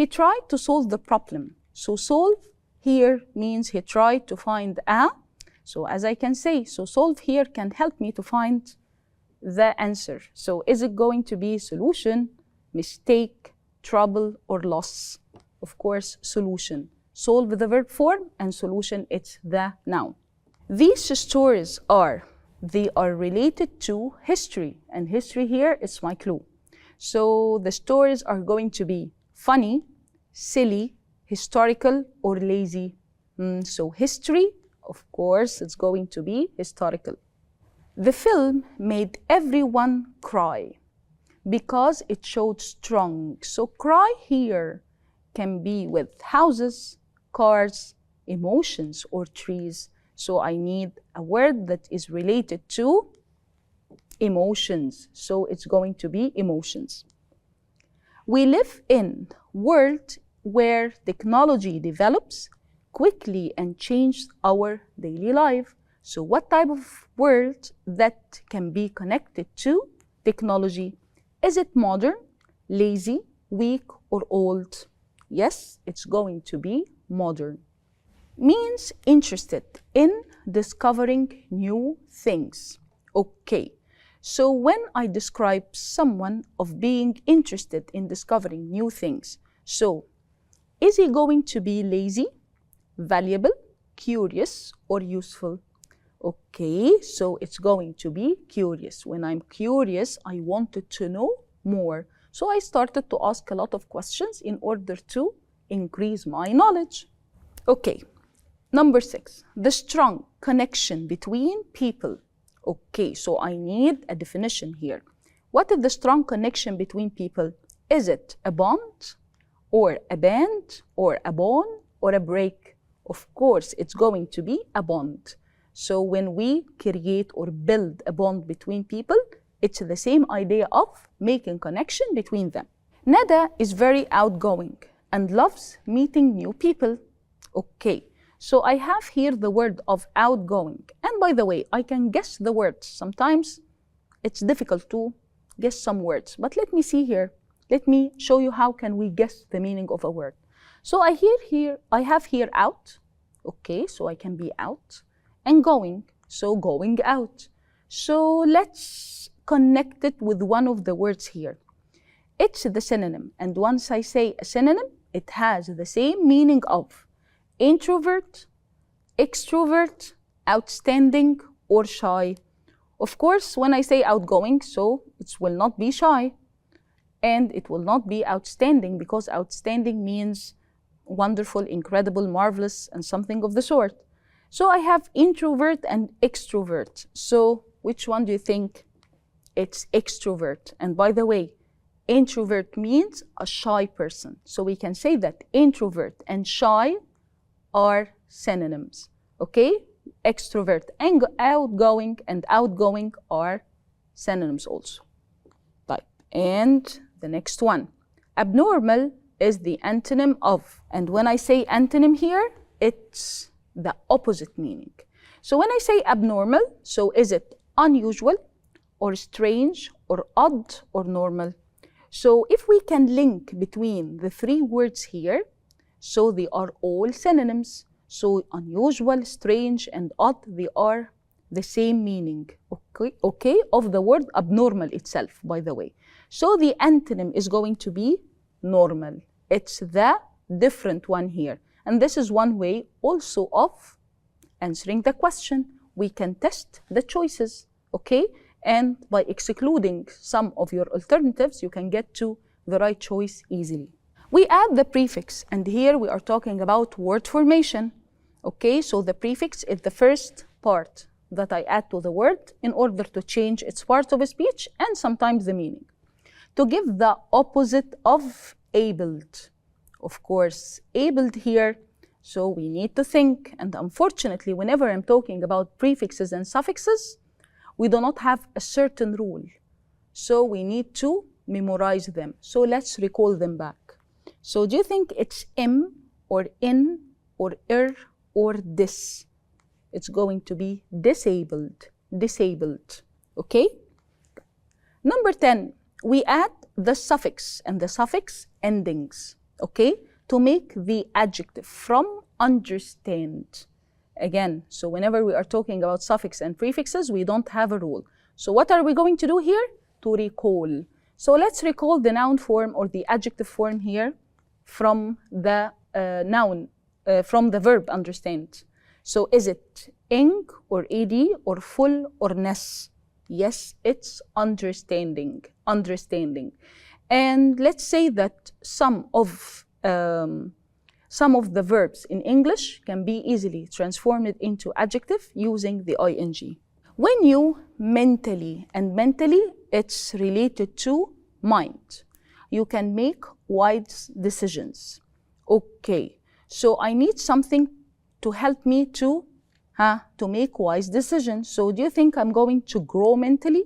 He tried to solve the problem. So solve here means he tried to find a. So as I can say, so solve here can help me to find the answer. So is it going to be solution, mistake, trouble, or loss? Of course, solution. Solve the verb form and solution, it's the noun. These stories they are related to history, and history here is my clue. So the stories are going to be funny, silly, historical, or lazy. So history, of course, it's going to be historical. The film made everyone cry because it showed strong. So cry here can be with houses, cars, emotions, or trees. So I need a word that is related to emotions. So it's going to be emotions. We live in a world where technology develops quickly and changes our daily life. So what type of word that can be connected to technology? Is it modern, lazy, weak, or old? Yes, it's going to be modern. Means interested in discovering new things. Okay, so when I describe someone of being interested in discovering new things, so is he going to be lazy, valuable, curious, or useful? Okay, so it's going to be curious. When I'm curious, I wanted to know more. So I started to ask a lot of questions in order to increase my knowledge. Okay, number 6, the strong connection between people. Okay, so I need a definition here. What is the strong connection between people? Is it a bond, or a band, or a bond, or a break? Of course, it's going to be a bond. So when we create or build a bond between people, it's the same idea of making connection between them. Nada is very outgoing and loves meeting new people. Okay, so I have here the word of outgoing. And by the way, I can guess the words. Sometimes it's difficult to guess some words, but let me see here. Let me show you how can we guess the meaning of a word. So I have here out. Okay, so I can be out. And going, so going out. So let's connect it with one of the words here. It's the synonym, and once I say a synonym, it has the same meaning of introvert, extrovert, outstanding, or shy. Of course, when I say outgoing, so it will not be shy, and it will not be outstanding, because outstanding means wonderful, incredible, marvelous, and something of the sort. So I have introvert and extrovert. So which one do you think? It's extrovert. And by the way, introvert means a shy person. So we can say that introvert and shy are synonyms. Okay? Extrovert and outgoing are synonyms also. Right. And the next one. Abnormal is the antonym of. And when I say antonym here, it's the opposite meaning. So when I say abnormal, so is it unusual, or strange, or odd, or normal? So if we can link between the 3 words here, so they are all synonyms. So unusual, strange, and odd, they are the same meaning, okay, of the word abnormal itself, by the way. So the antonym is going to be normal. It's the different one here. And this is one way also of answering the question. We can test the choices, okay? And by excluding some of your alternatives, you can get to the right choice easily. We add the prefix, and here we are talking about word formation, okay? So the prefix is the first part that I add to the word in order to change its part of a speech and sometimes the meaning. To give the opposite of abled. Of course, abled here, so we need to think. And unfortunately, whenever I'm talking about prefixes and suffixes, we do not have a certain rule. So we need to memorize them. So let's recall them back. So do you think it's m, or in, or or dis? It's going to be disabled, disabled, okay? Number 10, we add the suffix and the suffix endings. okay? To make the adjective from understand. Again, so whenever we are talking about suffix and prefixes, we don't have a rule. So what are we going to do here? To recall. So let's recall the noun form or the adjective form here from the from the verb understand. So is it ing or ed or full or ness? Yes, it's understanding, understanding. And let's say that some of the verbs in English can be easily transformed into adjective using the ing. When you mentally, and mentally it's related to mind, you can make wise decisions. Okay, so I need something to help me to make wise decisions. So do you think I'm going to grow mentally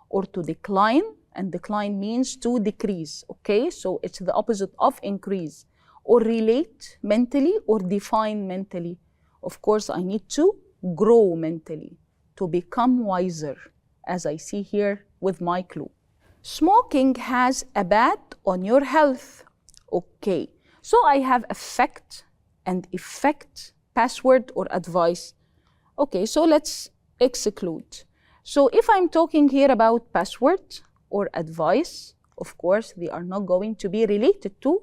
or to decline? And decline means to decrease, okay? So it's the opposite of increase. Or relate mentally or define mentally. Of course, I need to grow mentally, to become wiser, as I see here with my clue. Smoking has a bad on your health. Okay, so I have affect and effect, password or advice. Okay, so let's exclude. So if I'm talking here about password or advice, of course, they are not going to be related to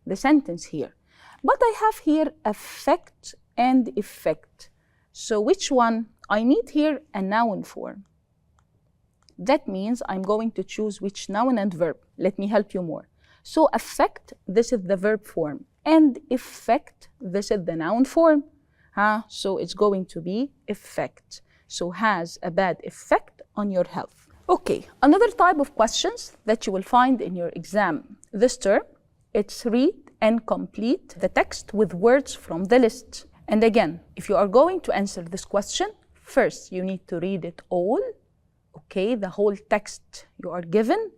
the sentence here. But I have here affect and effect. So which one? I need here a noun form. That means I'm going to choose which noun and verb. Let me help you more. So affect, this is the verb form. And effect, this is the noun form. So it's going to be effect. So has a bad effect on your health. Okay, another type of questions that you will find in your exam this term, it's read and complete the text with words from the list. And again, if you are going to answer this question, first you need to read it all, okay, the whole text you are given,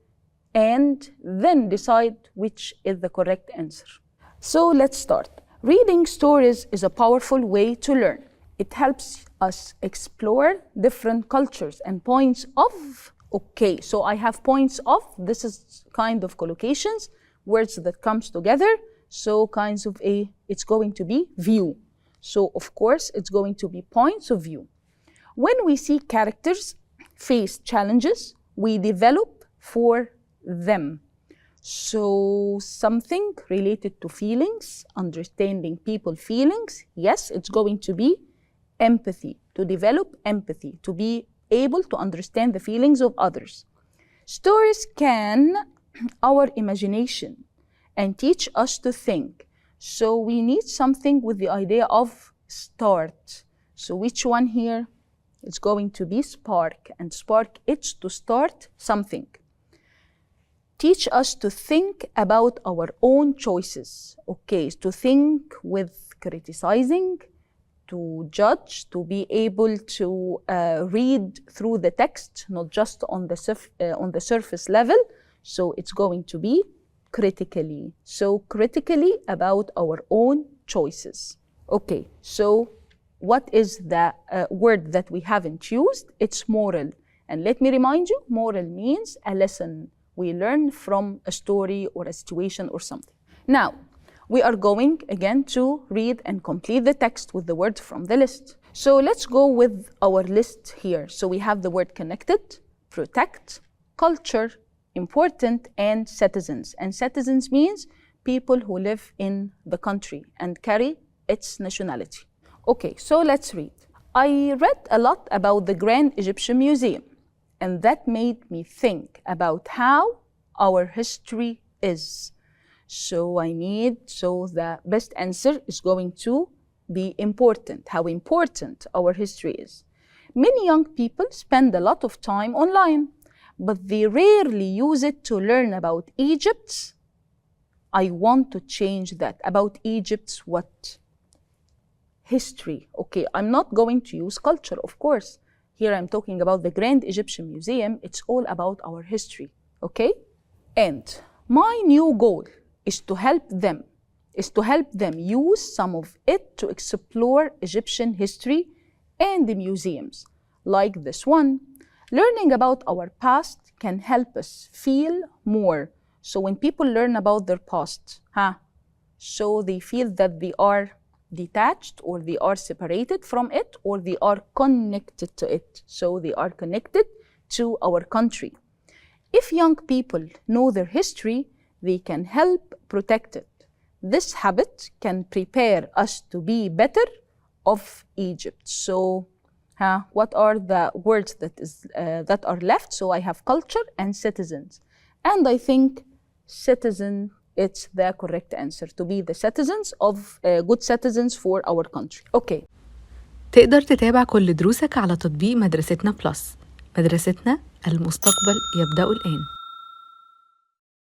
and then decide which is the correct answer. So let's start. Reading stories is a powerful way to learn. It helps us explore different cultures and points of. Okay, so I have points of, this is kind of collocations, words that comes together, so kinds of it's going to be view. So of course, it's going to be points of view. When we see characters face challenges, we develop for them. So something related to feelings, understanding people's feelings, yes, it's going to be empathy, to develop empathy, to be able to understand the feelings of others. Stories can our imagination and teach us to think. So we need something with the idea of start. So which one here? It's going to be spark, and spark it's to start something. Teach us to think about our own choices. Okay, to think with criticizing, to judge, to be able to read through the text, not just on the surface level. So it's going to be critically. So critically about our own choices. Okay, so what is the word that we haven't used? It's moral. And let me remind you, moral means a lesson we learn from a story or a situation or something. Now, we are going again to read and complete the text with the words from the list. So let's go with our list here. So we have the word connected, protect, culture, important, and citizens. And citizens means people who live in the country and carry its nationality. Okay, so let's read. I read a lot about the Grand Egyptian Museum, and that made me think about how our history is. So the best answer is going to be important, how important our history is. Many young people spend a lot of time online, but they rarely use it to learn about Egypt. I want to change that. About Egypt's what? History. Okay, I'm not going to use culture, of course. Here I'm talking about the Grand Egyptian Museum. It's all about our history, okay? And my new goal is to help them use some of it to explore Egyptian history and the museums, like this one. Learning about our past can help us feel more. So when people learn about their past, So they feel that they are detached or they are separated from it or they are connected to it. So they are connected to our country. If young people know their history, they can help protect it. This habit can prepare us to be better of Egypt. So what are the words that are left? So I have culture and citizens. And I think citizen, it's the correct answer, to be the citizens of good citizens for our country. Okay. تقدر تتابع كل دروسك على تطبيق مدرستنا بلس. مدرستنا، المستقبل يبدأ الآن.